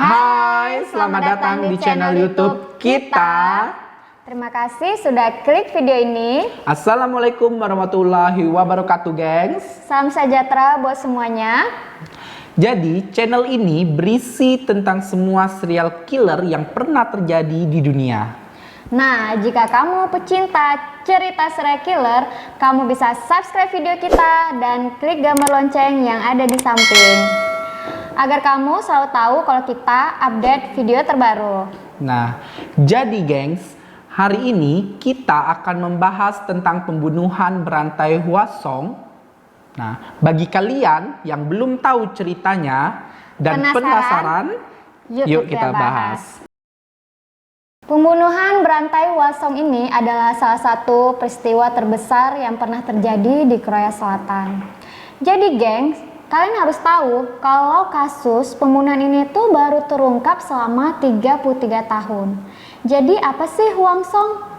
Hai, selamat datang di channel YouTube kita. Terima kasih sudah klik video ini. Assalamualaikum warahmatullahi wabarakatuh, gengs. Salam sejahtera buat semuanya. Jadi, channel ini berisi tentang semua serial killer yang pernah terjadi di dunia. Nah, jika kamu pecinta cerita serial killer, kamu bisa subscribe video kita dan klik gambar lonceng yang ada di samping, agar kamu selalu tahu kalau kita update video terbaru. Nah, jadi gengs, hari ini kita akan membahas tentang pembunuhan berantai Hwasong. Nah, bagi kalian yang belum tahu ceritanya dan penasaran, yuk kita bahas. Pembunuhan berantai Hwasong ini adalah salah satu peristiwa terbesar yang pernah terjadi di Korea Selatan. Jadi gengs, kalian harus tahu kalau kasus pembunuhan ini tuh baru terungkap selama 33 tahun. Jadi apa sih Hwasong?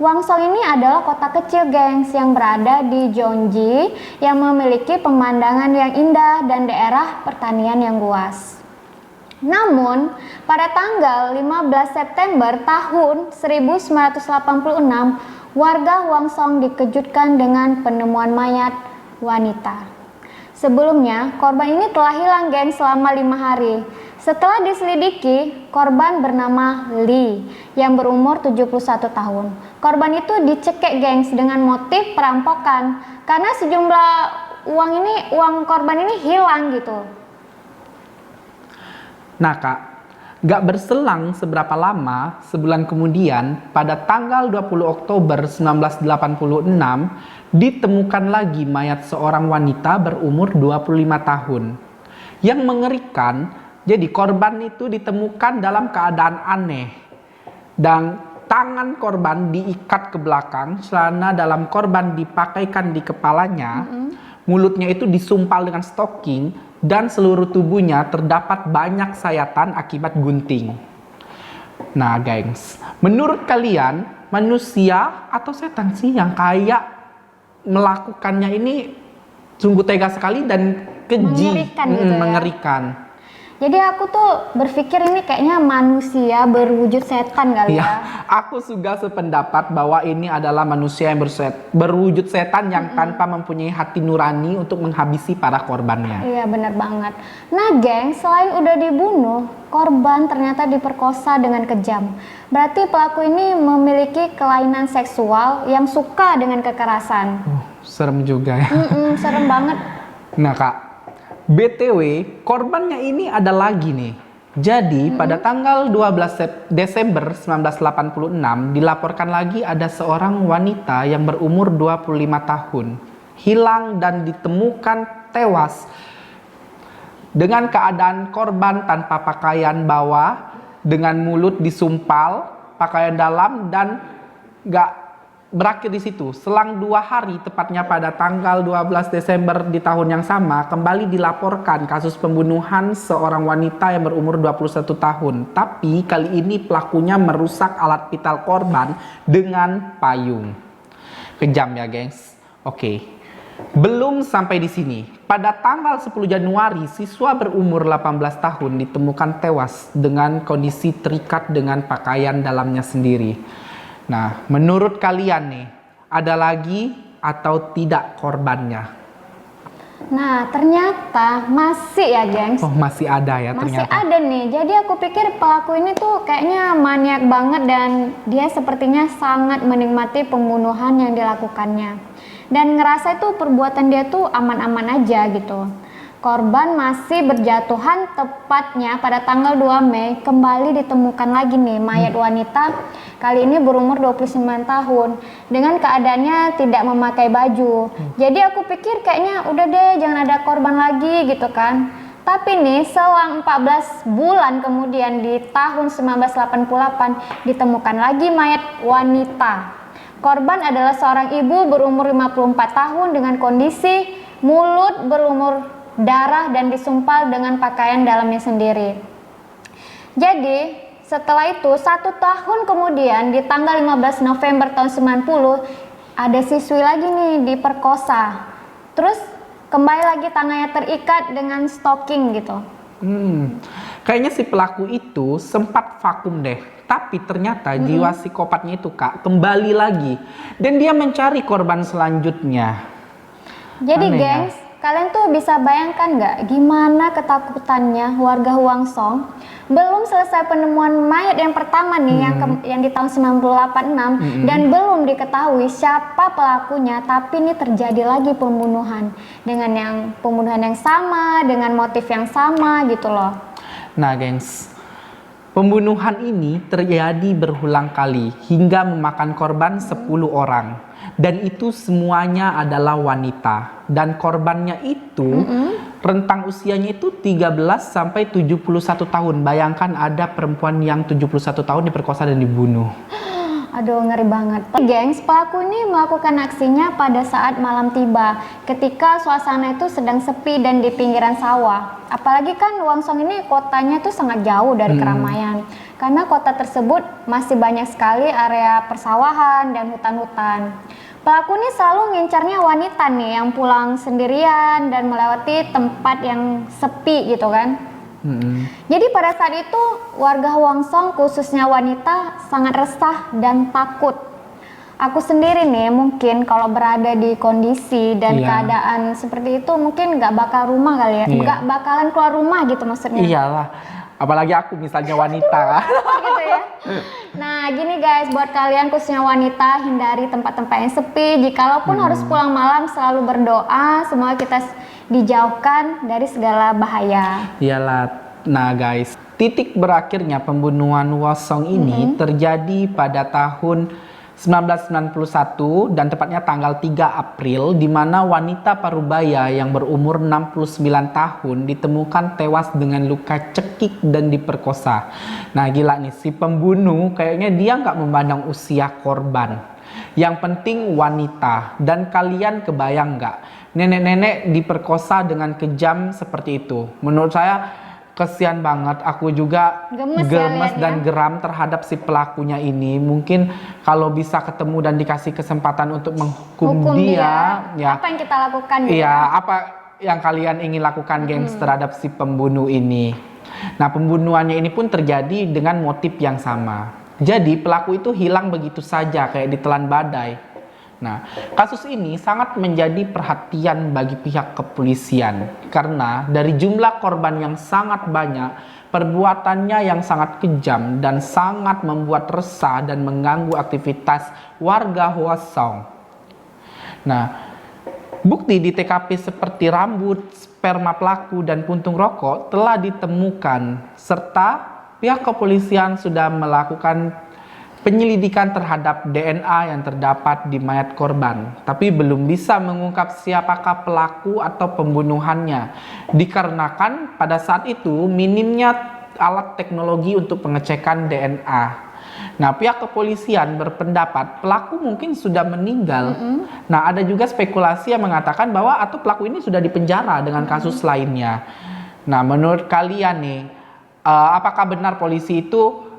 Hwasong ini adalah kota kecil gengs yang berada di Jeonji yang memiliki pemandangan yang indah dan daerah pertanian yang luas. Namun, pada tanggal 15 September tahun 1986, warga Hwasong dikejutkan dengan penemuan mayat wanita. Sebelumnya, korban ini telah hilang geng selama 5 hari. Setelah diselidiki, korban bernama Lee yang berumur 71 tahun. Korban itu dicekek gengs dengan motif perampokan karena sejumlah uang korban ini hilang gitu. Nah kak, gak berselang seberapa lama, sebulan kemudian pada tanggal 20 Oktober 1986 ditemukan lagi mayat seorang wanita berumur 25 tahun. Yang mengerikan, jadi korban itu ditemukan dalam keadaan aneh. Dan tangan korban diikat ke belakang, celana dalam korban dipakaikan di kepalanya, mulutnya itu disumpal dengan stocking, dan seluruh tubuhnya terdapat banyak sayatan akibat gunting. Nah gengs, menurut kalian manusia atau setan sih yang kayak melakukannya ini sungguh tega sekali dan keji, Mengerikan gitu ya. mengerikan. Jadi aku tuh berpikir ini kayaknya manusia berwujud setan kali ya. Aku juga sependapat bahwa ini adalah manusia yang berwujud setan yang tanpa mempunyai hati nurani untuk menghabisi para korbannya. Iya benar banget. Nah geng, selain udah dibunuh, korban ternyata diperkosa dengan kejam. Berarti pelaku ini memiliki kelainan seksual yang suka dengan kekerasan. Serem juga ya. Serem banget. Nah kak, BTW korbannya ini ada lagi nih. Jadi pada tanggal 12 Desember 1986 dilaporkan lagi ada seorang wanita yang berumur 25 tahun hilang dan ditemukan tewas dengan keadaan korban tanpa pakaian bawah, dengan mulut disumpal, pakaian dalam, dan gak berakhir di situ. Selang 2 hari, tepatnya pada tanggal 12 Desember di tahun yang sama, kembali dilaporkan kasus pembunuhan seorang wanita yang berumur 21 tahun. Tapi kali ini pelakunya merusak alat vital korban dengan payung. Kejam ya, gengs. Oke. Belum sampai di sini. Pada tanggal 10 Januari, siswa berumur 18 tahun ditemukan tewas dengan kondisi terikat dengan pakaian dalamnya sendiri. Nah, menurut kalian nih, ada lagi atau tidak korbannya? Nah, ternyata masih ya, gengs. Oh, masih ada ya Masih ternyata. ada nih. Jadi aku pikir pelaku ini tuh kayaknya maniak banget dan dia sepertinya sangat menikmati pembunuhan yang dilakukannya. Dan ngerasa itu perbuatan dia tuh aman-aman aja gitu. Korban masih berjatuhan tepatnya pada tanggal 2 Mei kembali ditemukan lagi nih mayat wanita kali ini berumur 29 tahun dengan keadaannya tidak memakai baju. Jadi aku pikir kayaknya udah deh jangan ada korban lagi gitu kan. Tapi nih selang 14 bulan kemudian di tahun 1988 ditemukan lagi mayat wanita. Korban adalah seorang ibu berumur 54 tahun dengan kondisi mulut berumur darah dan disumpal dengan pakaian dalamnya sendiri. Jadi setelah itu 1 tahun kemudian di tanggal 15 November tahun 90 ada siswi lagi nih diperkosa. Terus kembali lagi tangannya terikat dengan stocking gitu. Kayaknya si pelaku itu sempat vakum deh. Tapi ternyata jiwa psikopatnya itu Kak kembali lagi. Dan dia mencari korban selanjutnya. Jadi Aneh ya? gengs, kalian tuh bisa bayangkan nggak gimana ketakutannya warga Huangsong belum selesai penemuan mayat yang pertama nih yang di tahun 1986 dan belum diketahui siapa pelakunya, tapi ini terjadi lagi pembunuhan dengan pembunuhan yang sama dengan motif yang sama gitu loh. Nah gengs, pembunuhan ini terjadi berulang kali hingga memakan korban 10 orang. Dan itu semuanya adalah wanita. Dan korbannya itu rentang usianya itu 13 sampai 71 tahun. Bayangkan ada perempuan yang 71 tahun diperkosa dan dibunuh. Aduh, ngeri banget. Gengs, pelaku ini melakukan aksinya pada saat malam tiba, ketika suasana itu sedang sepi dan di pinggiran sawah. Apalagi kan Huangsong ini kotanya itu sangat jauh dari keramaian. Karena kota tersebut masih banyak sekali area persawahan dan hutan-hutan. Pelaku ini selalu ngincarnya wanita nih yang pulang sendirian dan melewati tempat yang sepi gitu kan. Jadi pada saat itu warga Huangsong khususnya wanita sangat resah dan takut. Aku sendiri nih mungkin kalau berada di kondisi dan keadaan seperti itu mungkin nggak bakal rumah kali ya, nggak bakalan keluar rumah gitu maksudnya. Iyalah, apalagi aku misalnya wanita. Gitu ya. Nah gini guys, buat kalian khususnya wanita, hindari tempat-tempat yang sepi. Jikalaupun harus pulang malam, selalu berdoa semoga kita dijauhkan dari segala bahaya. Iyalah. Nah guys, titik berakhirnya pembunuhan Huangsong ini terjadi pada tahun 1991 dan tepatnya tanggal 3 April, di mana wanita parubaya yang berumur 69 tahun ditemukan tewas dengan luka cekik dan diperkosa. Nah gila nih, si pembunuh kayaknya dia nggak memandang usia korban. Yang penting wanita. Dan kalian kebayang nggak, nenek-nenek diperkosa dengan kejam seperti itu? Menurut saya kesian banget, aku juga gemes dan geram terhadap si pelakunya ini. Mungkin kalau bisa ketemu dan dikasih kesempatan untuk menghukum dia, ya apa yang kita lakukan? Iya, apa yang kalian ingin lakukan gengs terhadap si pembunuh ini? Nah, pembunuhannya ini pun terjadi dengan motif yang sama. Jadi pelaku itu hilang begitu saja kayak ditelan badai. Nah, kasus ini sangat menjadi perhatian bagi pihak kepolisian karena dari jumlah korban yang sangat banyak, perbuatannya yang sangat kejam dan sangat membuat resah dan mengganggu aktivitas warga Huangsong. Nah, bukti di TKP seperti rambut, sperma pelaku dan puntung rokok telah ditemukan serta pihak kepolisian sudah melakukan penyelidikan terhadap DNA yang terdapat di mayat korban, tapi belum bisa mengungkap siapakah pelaku atau pembunuhannya, dikarenakan pada saat itu minimnya alat teknologi untuk pengecekan DNA. Nah, pihak kepolisian berpendapat pelaku mungkin sudah meninggal. Nah, ada juga spekulasi yang mengatakan bahwa atau pelaku ini sudah dipenjara dengan kasus lainnya. Nah, menurut kalian nih, apakah benar polisi itu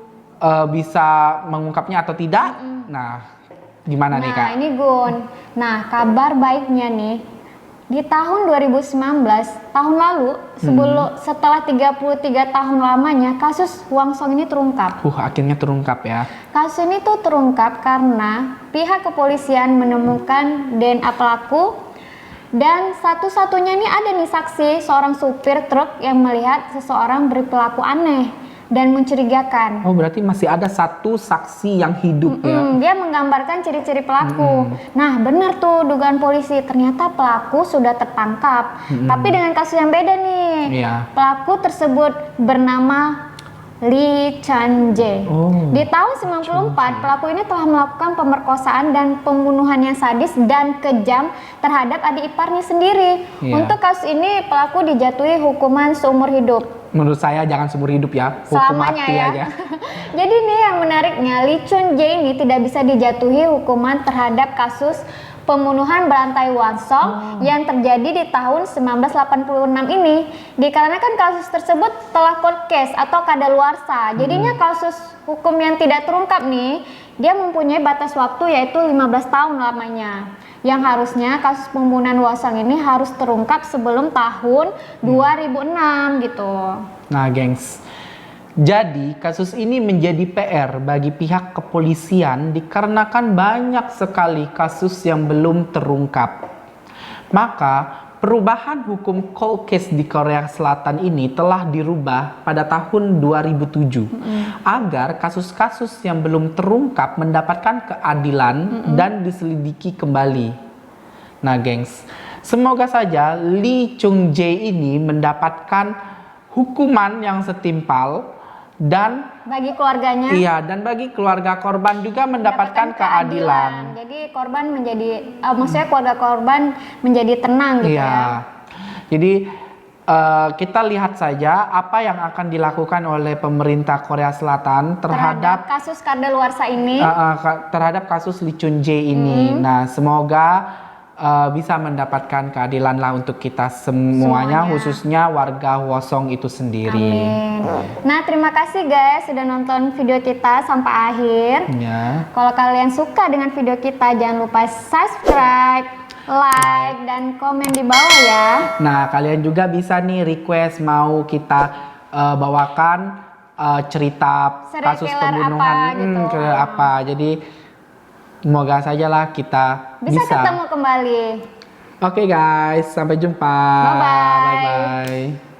bisa mengungkapnya atau tidak? Nah, gimana nih Kak? Nah ini Gun, nah kabar baiknya nih, di tahun 2019, tahun lalu, setelah 33 tahun lamanya, kasus Huangsong ini terungkap. Akhirnya terungkap ya. Kasus ini tuh terungkap karena pihak kepolisian menemukan DNA pelaku. Dan satu-satunya ini ada nih saksi, seorang supir truk yang melihat seseorang berperilaku aneh dan mencurigakan. Oh, berarti masih ada satu saksi yang hidup ya? Dia menggambarkan ciri-ciri pelaku. Nah, benar tuh dugaan polisi. Ternyata pelaku sudah tertangkap. Tapi dengan kasus yang beda nih. Pelaku tersebut bernama Lee Chan-jae. Di tahun 94, pelaku ini telah melakukan pemerkosaan dan pembunuhan yang sadis dan kejam terhadap adik iparnya sendiri. Untuk kasus ini, pelaku dijatuhi hukuman seumur hidup. Menurut saya jangan seumur hidup ya, hukum selamanya mati ya. aja. Jadi nih yang menariknya, Lee Chun-jae ini tidak bisa dijatuhi hukuman terhadap kasus pembunuhan berantai Huangsong yang terjadi di tahun 1986 ini, dikarenakan kasus tersebut telah cold case atau kadaluarsa. Jadinya kasus hukum yang tidak terungkap nih, dia mempunyai batas waktu yaitu 15 tahun lamanya. Yang harusnya kasus pembunuhan Huangsong ini harus terungkap sebelum tahun 2006 gitu. Nah, gengs, Jadi, kasus ini menjadi PR bagi pihak kepolisian dikarenakan banyak sekali kasus yang belum terungkap. Maka, perubahan hukum cold case di Korea Selatan ini telah dirubah pada tahun 2007 agar kasus-kasus yang belum terungkap mendapatkan keadilan dan diselidiki kembali. Nah, gengs, semoga saja Lee Chung Jae ini mendapatkan hukuman yang setimpal dan Bagi keluarganya dan bagi keluarga korban juga mendapatkan keadilan. Jadi korban menjadi, maksudnya keluarga korban menjadi tenang gitu ya. Jadi kita lihat saja apa yang akan dilakukan oleh pemerintah Korea Selatan terhadap kasus kadaluarsa ini. terhadap kasus Lee Chung Jae ini. Nah, semoga bisa mendapatkan keadilan lah untuk kita semuanya, khususnya warga Hwasong itu sendiri. Amin. Nah, terima kasih guys sudah nonton video kita sampai akhir. Ya. Kalau kalian suka dengan video kita, jangan lupa subscribe, like, dan komen di bawah ya. Nah, kalian juga bisa nih request mau kita bawakan cerita Serial kasus killer pembunuhan apa gitu. ke apa. Jadi semoga sajalah kita Bisa ketemu kembali. Oke guys, sampai jumpa. Bye-bye. Bye-bye.